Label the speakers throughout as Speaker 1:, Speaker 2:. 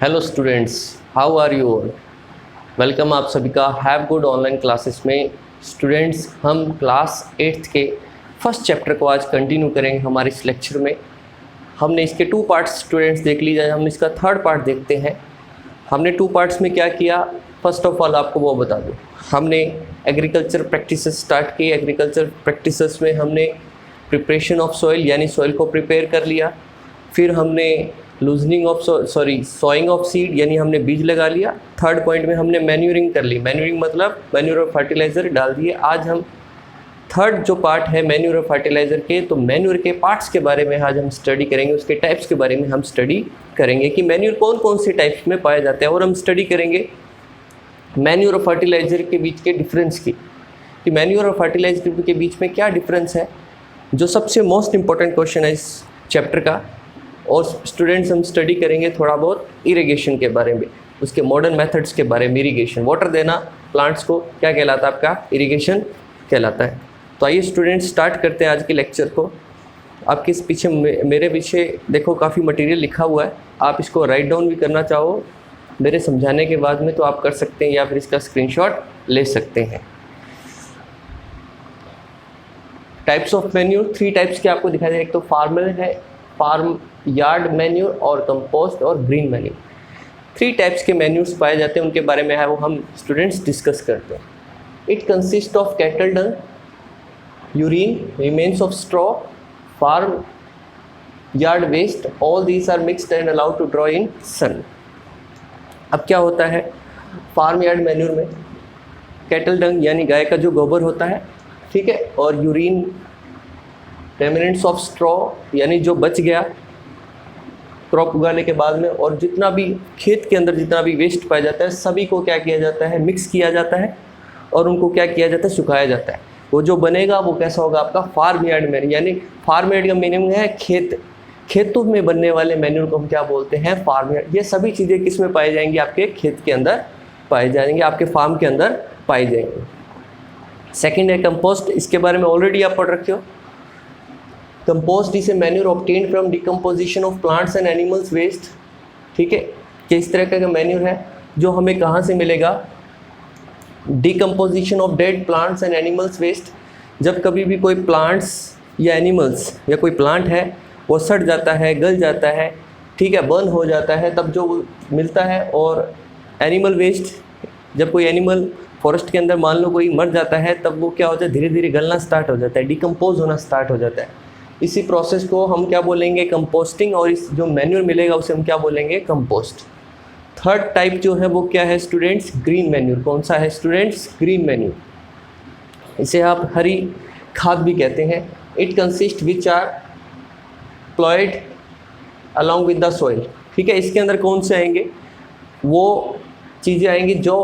Speaker 1: Hello students, how are you all. Welcome आप सभी का हैव गुड ऑनलाइन क्लासेस में। स्टूडेंट्स, हम क्लास 8th के फर्स्ट चैप्टर को आज कंटिन्यू करेंगे हमारे इस लेक्चर में। हमने इसके 2 पार्ट्स स्टूडेंट्स देख लीजिए, हम इसका 3rd पार्ट देखते हैं। हमने 2 पार्ट्स में क्या किया, फर्स्ट ऑफ ऑल आपको वो बता दूँ। हमने एग्रीकल्चर प्रैक्टिसेस स्टार्ट की। एग्रीकल्चर प्रैक्टिसेस में हमने प्रिपरेशन ऑफ सॉइल यानी सॉइल को प्रिपेयर कर लिया। फिर हमने loosening of sawing of seed यानी हमने बीज लगा लिया। 3rd पॉइंट में हमने मैन्यूरिंग कर ली। मैन्यूरिंग मतलब मैन्यूर और फर्टिलाइज़र डाल दिए। आज हम 3rd जो पार्ट है मैन्यूर और फर्टिलाइज़र के, तो मैन्यूर के पार्ट्स के बारे में आज हम स्टडी करेंगे, उसके टाइप्स के बारे में हम स्टडी करेंगे कि मैन्यूर कौन कौन से टाइप्स में पाए जाते हैं। और हम स्टडी करेंगे मैन्यूर और फर्टिलाइज़र के बीच के डिफरेंस की, कि मैन्यूर और फर्टिलाइज़र के बीच में क्या डिफरेंस है, जो सबसे मोस्ट इंपॉर्टेंट क्वेश्चन है इस चैप्टर का। और स्टूडेंट्स हम स्टडी करेंगे थोड़ा बहुत इरिगेशन के बारे में, उसके मॉडर्न मेथड्स के बारे में। इरिगेशन, वाटर देना प्लांट्स को क्या कहलाता है, आपका इरिगेशन कहलाता है। तो आइए स्टूडेंट्स स्टार्ट करते हैं आज के लेक्चर को। आपके इस पीछे मेरे पीछे देखो काफ़ी मटेरियल लिखा हुआ है, आप इसको राइट डाउन भी करना चाहो मेरे समझाने के बाद में तो आप कर सकते हैं, या फिर इसका स्क्रीनशॉट ले सकते हैं। टाइप्स ऑफ मैन्यूर 3 टाइप्स के आपको दिखाई दे रहे हैं। एक तो फार्मल है, फार्म यार्ड मैन्यूर, और कंपोस्ट और ग्रीन मैन्यूर। 3 टाइप्स के मैन्यूर्स पाए जाते हैं, उनके बारे में है वो हम स्टूडेंट्स डिस्कस करते हैं। It consist of cattle dung, urine, remains of straw, farm yard waste, all these are mixed and allowed to draw in sun. अब क्या होता है फार्म यार्ड मैन्यूर में, कैटल डंग यानी गाय का जो गोबर होता है, ठीक है, और यूरिन, रेमिनेंट्स ऑफ स्ट्रॉ यानी जो बच गया क्रॉप उगाने के बाद में, और जितना भी खेत के अंदर जितना भी वेस्ट पाया जाता है सभी को क्या किया जाता है, मिक्स किया जाता है और उनको क्या किया जाता है, सुखाया जाता है। वो जो बनेगा वो कैसा होगा, आपका फार्म यार्ड मैन्यूर। यानी फार्म यार्ड का मीनिंग है खेतों में बनने वाले मैन्यूर को हम क्या बोलते हैं, फार्म यार्ड। ये सभी चीज़ें किस में पाई जाएंगी, आपके खेत के अंदर पाए जाएंगे, आपके फार्म के अंदर पाई जाएंगे। सेकेंड है कंपोस्ट, इसके बारे में ऑलरेडी आप पढ़ रखे हो। Compost is a manure obtained from decomposition of plants and animals waste, ठीक है, कि इस तरह का मैन्यूर है जो हमें कहाँ से मिलेगा, decomposition of dead plants and animals waste. जब कभी भी कोई प्लांट्स या एनिमल्स या कोई प्लांट है वो सड़ जाता है, गल जाता है, ठीक है, बर्न हो जाता है, तब जो मिलता है। और एनिमल वेस्ट, जब कोई एनिमल फॉरेस्ट के अंदर मान लो कोई मर जाता है, तब वो क्या होता है, धीरे धीरे गलना स्टार्ट हो जाता है, डिकम्पोज होना स्टार्ट हो जाता है। इसी प्रोसेस को हम क्या बोलेंगे, कंपोस्टिंग, और इस जो मैन्यूर मिलेगा उसे हम क्या बोलेंगे, कंपोस्ट। 3rd टाइप जो है वो क्या है स्टूडेंट्स, ग्रीन मैन्यूर। कौन सा है स्टूडेंट्स, ग्रीन मैन्यूर। इसे आप हरी खाद भी कहते हैं। It consist which are ploughed along with the soil, ठीक है। इसके अंदर कौन से आएंगे, वो चीज़ें आएंगी जो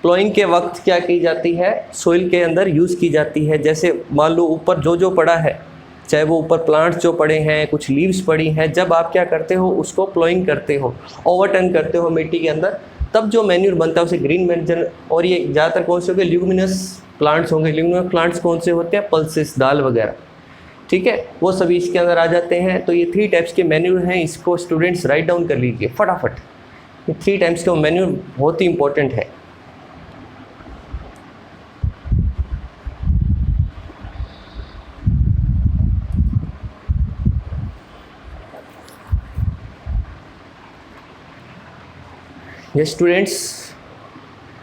Speaker 1: प्लॉइंग के वक्त क्या की जाती है, सॉइल के अंदर यूज़ की जाती है। जैसे मान लो ऊपर जो पड़ा है, चाहे वो ऊपर प्लांट्स जो पड़े हैं, कुछ लीव्स पड़ी हैं, जब आप क्या करते हो उसको प्लॉइंग करते हो, ओवरटर्न करते हो मिट्टी के अंदर, तब जो मैन्यूर बनता है उसे ग्रीन मैन्यूर। और ये ज़्यादातर कौन से होंगे, ल्यूमिनस प्लांट्स होंगे। ल्यूमिनस प्लांट्स कौन से होते हैं, पल्सेस, दाल वगैरह, ठीक है, वो सभी इसके अंदर आ जाते हैं। तो ये 3 टाइप्स के मैन्यूर हैं, इसको स्टूडेंट्स राइट डाउन कर लीजिए फटाफट। ये 3 टाइप्स का मैन्यूर बहुत ही इंपॉर्टेंट है। ये स्टूडेंट्स,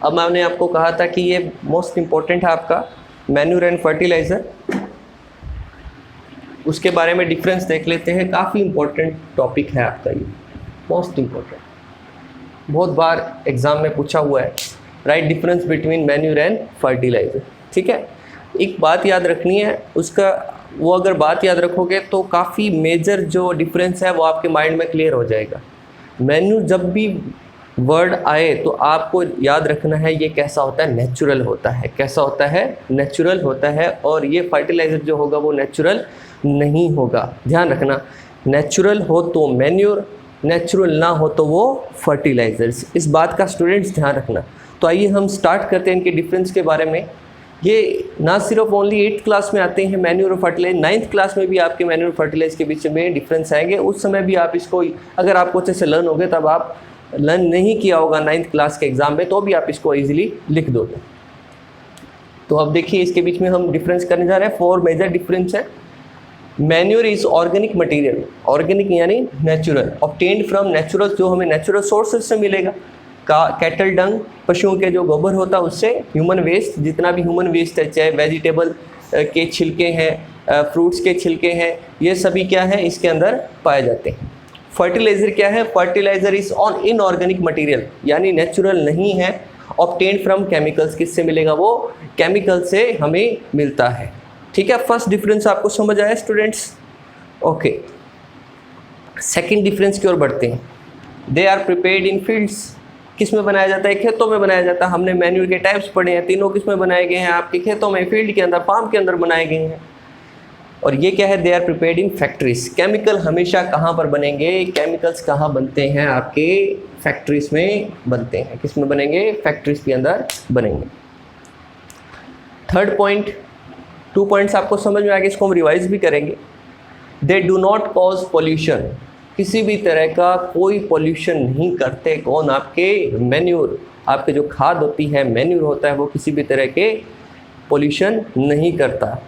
Speaker 1: अब मैंने आपको कहा था कि ये मोस्ट इम्पॉर्टेंट है आपका मैन्यूर एंड फर्टिलाइज़र। उसके बारे में डिफरेंस देख लेते हैं। काफ़ी इम्पोर्टेंट टॉपिक है आपका ये, मोस्ट इम्पॉर्टेंट, बहुत बार एग्ज़ाम में पूछा हुआ है। Right difference between manure and fertiliser, ठीक है। एक बात याद रखनी है, उसका वो अगर बात याद रखोगे तो काफ़ी मेजर जो डिफरेंस है वो आपके माइंड में क्लियर हो जाएगा। मैन्यूर जब भी वर्ड आए तो आपको याद रखना है ये कैसा होता है, नेचुरल होता है। कैसा होता है, नेचुरल होता है। और ये फर्टिलाइज़र जो होगा वो नेचुरल नहीं होगा, ध्यान रखना। नेचुरल हो तो मैन्यूर, नेचुरल ना हो तो वो फर्टिलाइज़र्स। इस बात का स्टूडेंट्स ध्यान रखना। तो आइए हम स्टार्ट करते हैं इनके डिफरेंस के बारे में। ये ना सिर्फ ओनली 8th क्लास में आते हैं मैन्यूर और फर्टिलाइज, 9th क्लास में भी आपके मैन्यूर और फर्टिलाइज के बीच में डिफरेंस आएंगे। उस समय भी आप इसको, अगर आपको अच्छे से लर्न हो गए, तब आप लर्न नहीं किया होगा 9th क्लास के एग्ज़ाम में, तो भी आप इसको ईजिली लिख दोगे। तो अब देखिए इसके बीच में हम डिफरेंस करने जा रहे हैं। 4 मेजर डिफरेंस है। Manure is organic material, organic यानी नेचुरल, ऑब्टेन्ड फ्रॉम नेचुरल, जो हमें नेचुरल सोर्सेज से मिलेगा। कैटल डंग, पशुओं के जो गोबर होता है उससे। ह्यूमन वेस्ट, जितना भी ह्यूमन वेस्ट है, चाहे वेजिटेबल के छिलके हैं, फ्रूट्स के छिलके हैं, ये सभी क्या है इसके अंदर पाए जाते हैं। फर्टिलाइज़र क्या है? Fertiliser is on inorganic material, यानी नेचुरल नहीं है। ऑब्टेन्ड फ्रॉम केमिकल्स, किससे मिलेगा? वो केमिकल से हमें मिलता है। ठीक है, फर्स्ट डिफरेंस आपको समझ आया स्टूडेंट्स? ओके, सेकंड डिफरेंस की ओर बढ़ते हैं। They are prepared in fields, किस में बनाया जाता है? खेतों में बनाया जाता है। हमने मैन्यूर के टाइप्स पढ़े हैं, तीनों किस में बनाए गए हैं? आपके खेतों में, फील्ड के अंदर, फार्म के अंदर बनाए गए हैं। और ये क्या है? They are prepared in factories. Chemical हमेशा कहाँ पर बनेंगे? केमिकल्स कहाँ बनते हैं? आपके फैक्ट्रीज में बनते हैं। किस में बनेंगे? फैक्ट्रीज के अंदर बनेंगे। थर्ड पॉइंट, 2 पॉइंट्स आपको समझ में आ गए, इसको हम रिवाइज भी करेंगे। They do not cause pollution, किसी भी तरह का कोई पॉल्यूशन नहीं करते। कौन? आपके मैन्यूर, आपके जो खाद होती है, मैन्यूर होता है, वो किसी भी तरह के पॉल्यूशन नहीं करता।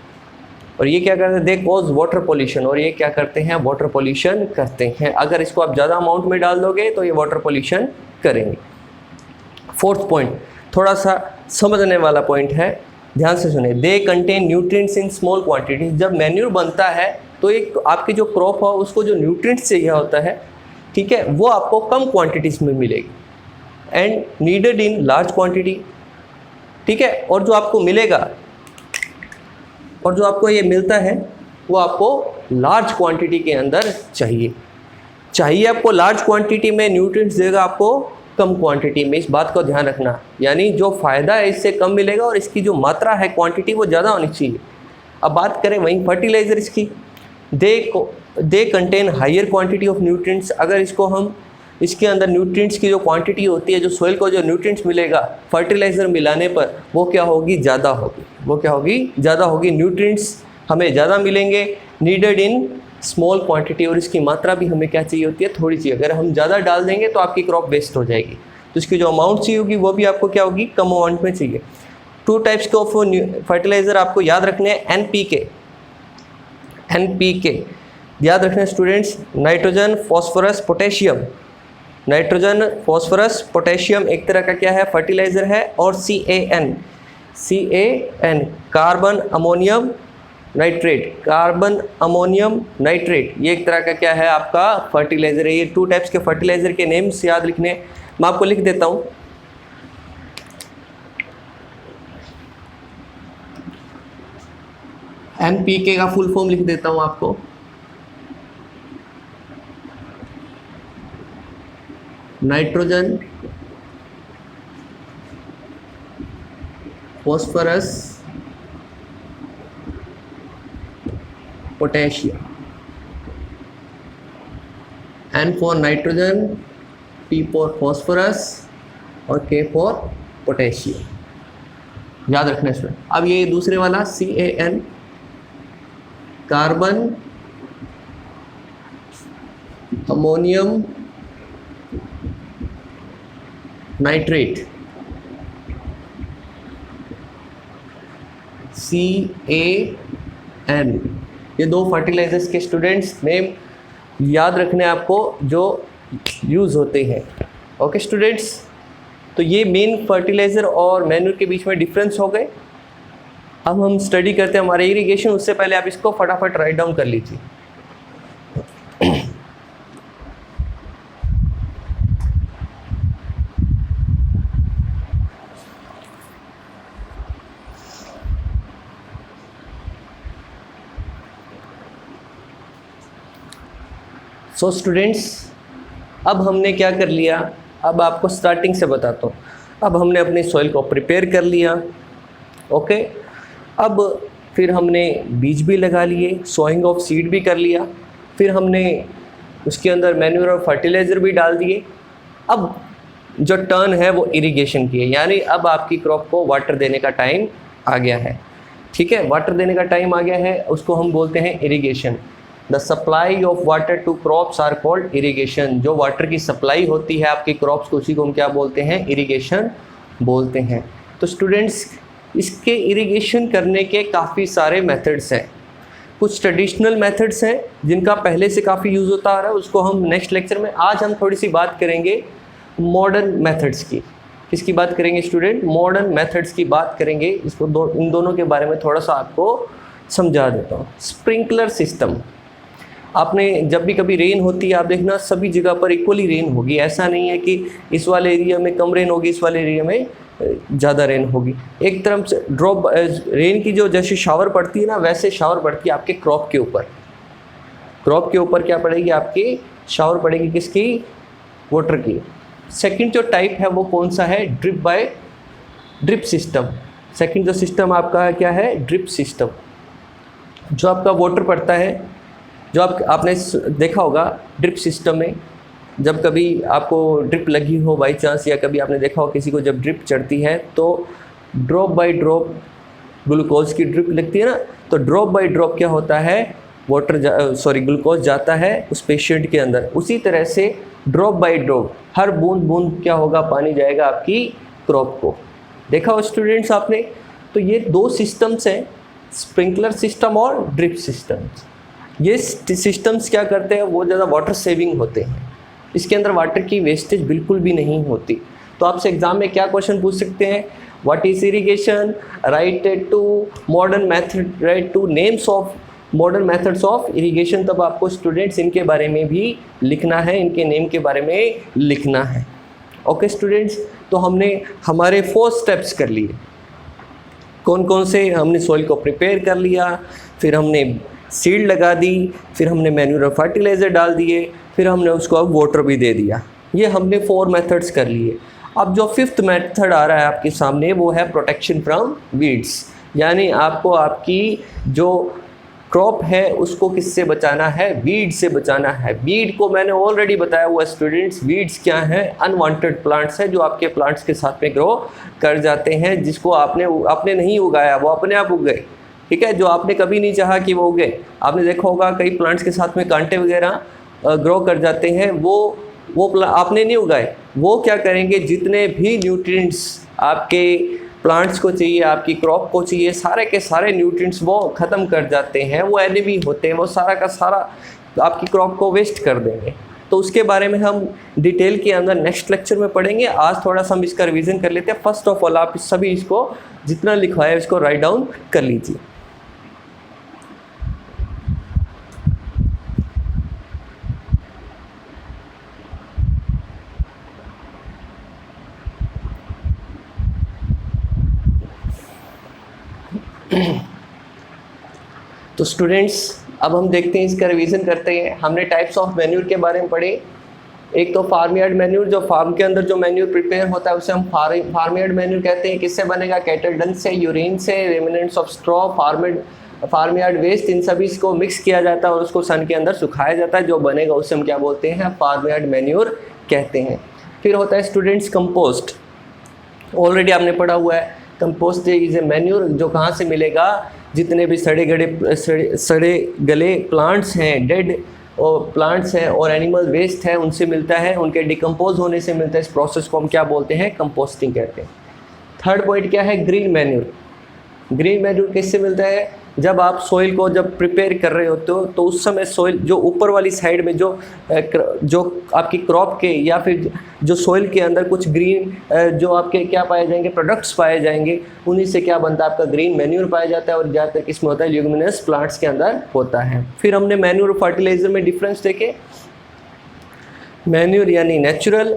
Speaker 1: और ये क्या करते हैं? दे कॉज वाटर पॉल्यूशन, और ये क्या करते हैं? वाटर पॉल्यूशन करते हैं। अगर इसको आप ज़्यादा अमाउंट में डाल दोगे तो ये वाटर पॉल्यूशन करेंगे। फोर्थ पॉइंट थोड़ा सा समझने वाला पॉइंट है, ध्यान से सुने। They contain nutrients in small quantities. जब मैन्यूर बनता है तो एक आपकी जो क्रॉप हो उसको जो न्यूट्रिएंट्स चाहिए होता है, ठीक है, वो आपको कम क्वांटिटीज़ में मिलेगी। And needed in large quantity, ठीक है। और जो आपको मिलेगा, और जो आपको ये मिलता है वो आपको लार्ज क्वांटिटी के अंदर चाहिए आपको लार्ज क्वांटिटी में न्यूट्रिएंट्स देगा आपको कम क्वांटिटी में। इस बात को ध्यान रखना, यानी जो फ़ायदा है इससे कम मिलेगा और इसकी जो मात्रा है, क्वांटिटी, वो ज़्यादा होनी चाहिए। अब बात करें वहीं फर्टिलाइज़र इसकी, they contain higher quantity of nutrients. अगर इसको हम, इसके अंदर न्यूट्रिएंट्स की जो क्वांटिटी होती है, जो सोइल को जो न्यूट्रिएंट्स मिलेगा फर्टिलाइज़र मिलाने पर, वो क्या होगी? ज़्यादा होगी। वो क्या होगी? ज़्यादा होगी। न्यूट्रिएंट्स हमें ज़्यादा मिलेंगे। नीडेड इन स्मॉल क्वांटिटी, और इसकी मात्रा भी हमें क्या चाहिए होती है? थोड़ी चाहिए। अगर हम ज़्यादा डाल देंगे तो आपकी क्रॉप वेस्ट हो जाएगी, तो इसकी जो अमाउंट चाहिए होगी वो भी आपको क्या होगी? कम अमाउंट में चाहिए। 2 टाइप्स के ऑफ फर्टिलाइज़र आपको याद रखने हैं। NPK याद रखना students, nitrogen, phosphorus, potassium. Nitrogen, phosphorus, potassium एक तरह का क्या है? फर्टिलाइज़र है। और CAN carbon ammonium nitrate, carbon ammonium nitrate, ये एक तरह का क्या है? आपका फर्टिलाइज़र है। ये 2 टाइप्स के फर्टिलाइज़र के नेम्स याद लिखने, मैं आपको लिख देता हूँ। NPK का फुल फॉर्म लिख देता हूँ आपको। Nitrogen, phosphorus, potassium. N for nitrogen, P for phosphorus और K फॉर पोटेशियम। याद रखना इसमें। अब ये दूसरे वाला CAN, carbon ammonium nitrate, CAN। ये 2 फर्टिलाइजर्स के स्टूडेंट्स नेम याद रखने आपको जो यूज़ होते हैं। ओके स्टूडेंट्स, तो ये मेन फर्टिलाइज़र और मैन्यूर के बीच में डिफरेंस हो गए। अब हम स्टडी करते हैं हमारे इरिगेशन। उससे पहले आप इसको फटाफट राइट डाउन कर लीजिए। सो स्टूडेंट्स, अब हमने क्या कर लिया? अब आपको स्टार्टिंग से बताता हूँ। अब हमने अपनी सॉइल को प्रिपेयर कर लिया, ओके। अब फिर हमने बीज भी लगा लिए, सोइंग ऑफ सीड भी कर लिया, फिर हमने उसके अंदर मैन्यूर और फर्टिलाइज़र भी डाल दिए। अब जो टर्न है वो इरिगेशन की है, यानी अब आपकी क्रॉप को वाटर देने का टाइम आ गया है। ठीक है, वाटर देने का टाइम आ गया है, उसको हम बोलते हैं irrigation. The supply of water to crops are called irrigation. जो वाटर की सप्लाई होती है आपकी क्रॉप्स को, उसी को हम क्या बोलते हैं? इरिगेशन बोलते हैं। तो स्टूडेंट्स, इसके इरिगेशन करने के काफ़ी सारे मेथड्स हैं। कुछ ट्रेडिशनल मेथड्स हैं जिनका पहले से काफ़ी यूज़ होता आ रहा है, उसको हम नेक्स्ट लेक्चर में, आज हम थोड़ी सी बात करेंगे मॉडर्न मेथड्स की। किसकी बात करेंगे स्टूडेंट? मॉडर्न मेथड्स की बात करेंगे। इसको इन दोनों के बारे में थोड़ा सा आपको समझा देता हूँ। स्प्रिंकलर सिस्टम, आपने जब भी कभी रेन होती है, आप देखना सभी जगह पर इक्वली रेन होगी। ऐसा नहीं है कि इस वाले एरिया में कम रेन होगी, इस वाले एरिया में ज़्यादा रेन होगी। एक तरफ से ड्रॉप रेन की जो जैसे शावर पड़ती है ना, वैसे शावर पड़ती है आपके क्रॉप के ऊपर। क्रॉप के ऊपर क्या पड़ेगी? आपकी शावर पड़ेगी किसकी? वाटर की। सेकंड जो टाइप है वो कौन सा है? Drip by drip system. Second जो सिस्टम आपका है क्या है? Drip system. जो आपका वाटर पड़ता है, जो आपने देखा होगा ड्रिप सिस्टम में, जब कभी आपको ड्रिप लगी हो बाई चांस, या कभी आपने देखा हो किसी को जब ड्रिप चढ़ती है तो ड्रॉप बाय ड्रॉप ग्लूकोज की ड्रिप लगती है ना, तो ड्रॉप बाय ड्रॉप क्या होता है? ग्लूकोज जाता है उस पेशेंट के अंदर। उसी तरह से ड्रॉप बाय ड्रॉप हर बूंद बूंद क्या होगा? पानी जाएगा आपकी क्रॉप को। देखा हो स्टूडेंट्स आपने? तो ये दो सिस्टम्स हैं, स्प्रिंकलर सिस्टम और ड्रिप सिस्टम। ये सिस्टम्स क्या करते हैं? वो ज़्यादा वाटर सेविंग होते हैं। इसके अंदर वाटर की वेस्टेज बिल्कुल भी नहीं होती। तो आपसे एग्जाम में क्या क्वेश्चन पूछ सकते हैं? What is irrigation? Write to modern method, write to names of modern methods of irrigation. तब आपको स्टूडेंट्स इनके बारे में भी लिखना है, इनके नेम के बारे में लिखना है। ओके स्टूडेंट्स, तो हमने हमारे 4 स्टेप्स कर लिए। कौन कौन से? हमने सॉइल को प्रिपेयर कर लिया, फिर हमने सीड लगा दी, फिर हमने मैन्यूर और फर्टिलाइज़र डाल दिए, फिर हमने उसको अब वाटर भी दे दिया। ये हमने 4 मेथड्स कर लिए। अब जो 5th मेथड आ रहा है आपके सामने वो है प्रोटेक्शन फ्रॉम वीड्स। यानी आपको आपकी जो क्रॉप है उसको किससे बचाना है? वीड से बचाना है। वीड को मैंने ऑलरेडी बताया हुआ स्टूडेंट्स, वीड्स क्या हैं? अनवांटेड प्लांट्स हैं जो आपके प्लांट्स के साथ में ग्रो कर जाते हैं, जिसको आपने नहीं उगाया, वो अपने आप उग गए। ठीक है, जो आपने कभी नहीं चाहा कि वो उगे। आपने देखा होगा कई प्लांट्स के साथ में कांटे वगैरह ग्रो कर जाते हैं, वो आपने नहीं उगाए। वो क्या करेंगे? जितने भी न्यूट्रिएंट्स आपके प्लांट्स को चाहिए, आपकी क्रॉप को चाहिए, सारे के सारे न्यूट्रिएंट्स वो ख़त्म कर जाते हैं। वो एनिमी होते हैं, वो सारा का सारा आपकी क्रॉप को वेस्ट कर देंगे। तो उसके बारे में हम डिटेल के अंदर नेक्स्ट लेक्चर में पढ़ेंगे। आज थोड़ा सा हम इसका रिवीजन कर लेते हैं। फर्स्ट ऑफ ऑल आप सभी इसको जितना लिखवाया इसको राइट डाउन कर लीजिए। तो स्टूडेंट्स, अब हम देखते हैं, इसका रिवीजन करते हैं। हमने टाइप्स ऑफ मैन्यूर के बारे में पढ़े। एक तो फार्म यार्ड मैन्यूर, जो फार्म के अंदर जो मैन्यूर प्रिपेयर होता है उसे हम फार्म यार्ड मैन्यूर कहते हैं। किससे बनेगा? कैटल डंग से, यूरिन से, remnants of straw, farm yard waste, इन सभी को मिक्स किया जाता है और उसको सन के अंदर सुखाया जाता है। जो बनेगा उसे हम क्या बोलते हैं? फार्म यार्ड मैन्यूर कहते हैं। फिर होता है स्टूडेंट्स कंपोस्ट। ऑलरेडी आपने पढ़ा हुआ है, कंपोस्ट इज ए मैन्यूर। जो कहाँ से मिलेगा? जितने भी सड़े गले प्लांट्स हैं, डेड और प्लांट्स हैं और एनिमल वेस्ट है, उनसे मिलता है, उनके डिकम्पोज होने से मिलता है। इस प्रोसेस को हम क्या बोलते हैं? कंपोस्टिंग कहते हैं। थर्ड पॉइंट क्या है? Green manure. ग्रीन मैन्यूर किससे मिलता है? जब आप सॉइल को जब प्रिपेयर कर रहे होते हो तो उस समय सॉइल जो ऊपर वाली साइड में जो आपकी क्रॉप के या फिर जो सॉइल के अंदर कुछ ग्रीन जो आपके क्या पाए जाएंगे? प्रोडक्ट्स पाए जाएंगे। उन्हीं से क्या बनता है? आपका ग्रीन मैन्यूर पाया जाता है और ज़्यादातर किसमें होता है? ल्यूमिनस प्लांट्स के अंदर होता है। फिर हमने मैन्यूर और फर्टिलाइज़र में डिफरेंस देखे। मैन्यूर यानी नेचुरल,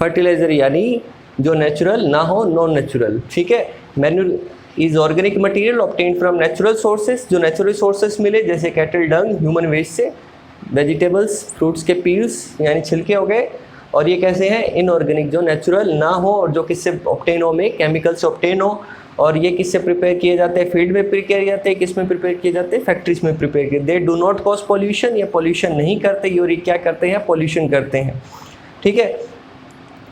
Speaker 1: फर्टिलाइज़र यानी जो नेचुरल ना हो, नॉन नेचुरल। ठीक है, manure is organic material obtained from natural sources, जो नेचुरल सोर्सेज मिले, जैसे कैटल डंग, ह्यूमन वेस्ट से, वेजिटेबल्स, फ्रूट्स के पील्स यानी छिलके हो गए। और ये कैसे हैं? इनऑर्गेनिक, जो नेचुरल ना हो और जो किससे ऑब्टेन हो? में केमिकल से ऑब्टेन हो। और ये किससे प्रिपेयर किए जाते हैं? फील्ड में प्रिपेयर किए जाते हैं। किस में प्रिपेयर किए जाते हैं? फैक्ट्रीज में प्रिपेयर किए। They do not cause pollution, ये पॉल्यूशन नहीं करते, और ये क्या करते हैं? पॉल्यूशन करते हैं। ठीक है,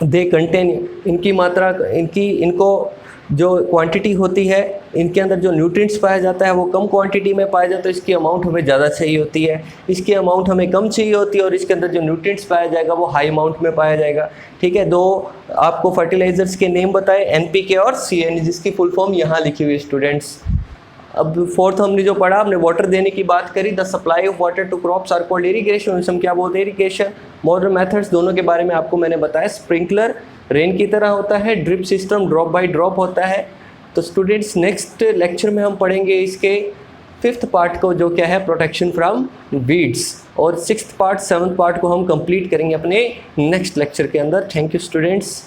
Speaker 1: दे कंटेन, इनकी मात्रा, इनको जो क्वांटिटी होती है, इनके अंदर जो न्यूट्रिएंट्स पाया जाता है वो कम क्वांटिटी में पाया जाता है, इसकी अमाउंट हमें ज़्यादा चाहिए होती है, इसकी अमाउंट हमें कम चाहिए होती है, और इसके अंदर जो न्यूट्रिएंट्स पाया जाएगा वो हाई अमाउंट में पाया जाएगा। ठीक है, दो आपको फर्टिलाइजर्स के नेम बताए, NPK और CN, जिसकी फुल फॉर्म यहाँ लिखी हुई है स्टूडेंट्स। अब फोर्थ हमने जो पढ़ा, हमने वाटर देने की बात करी, the supply of water to crops are called irrigation, हम क्या बोलते हैं, इरिगेशन। मॉडर्न मेथड्स दोनों के बारे में आपको मैंने बताया, स्प्रिंकलर रेन की तरह होता है, drip system drop by drop होता है। तो स्टूडेंट्स नेक्स्ट लेक्चर में हम पढ़ेंगे इसके 5th पार्ट को, जो क्या है, प्रोटेक्शन फ्रॉम वीड्स, और 6th पार्ट 7th पार्ट को हम कंप्लीट करेंगे अपने नेक्स्ट लेक्चर के अंदर। Thank you students.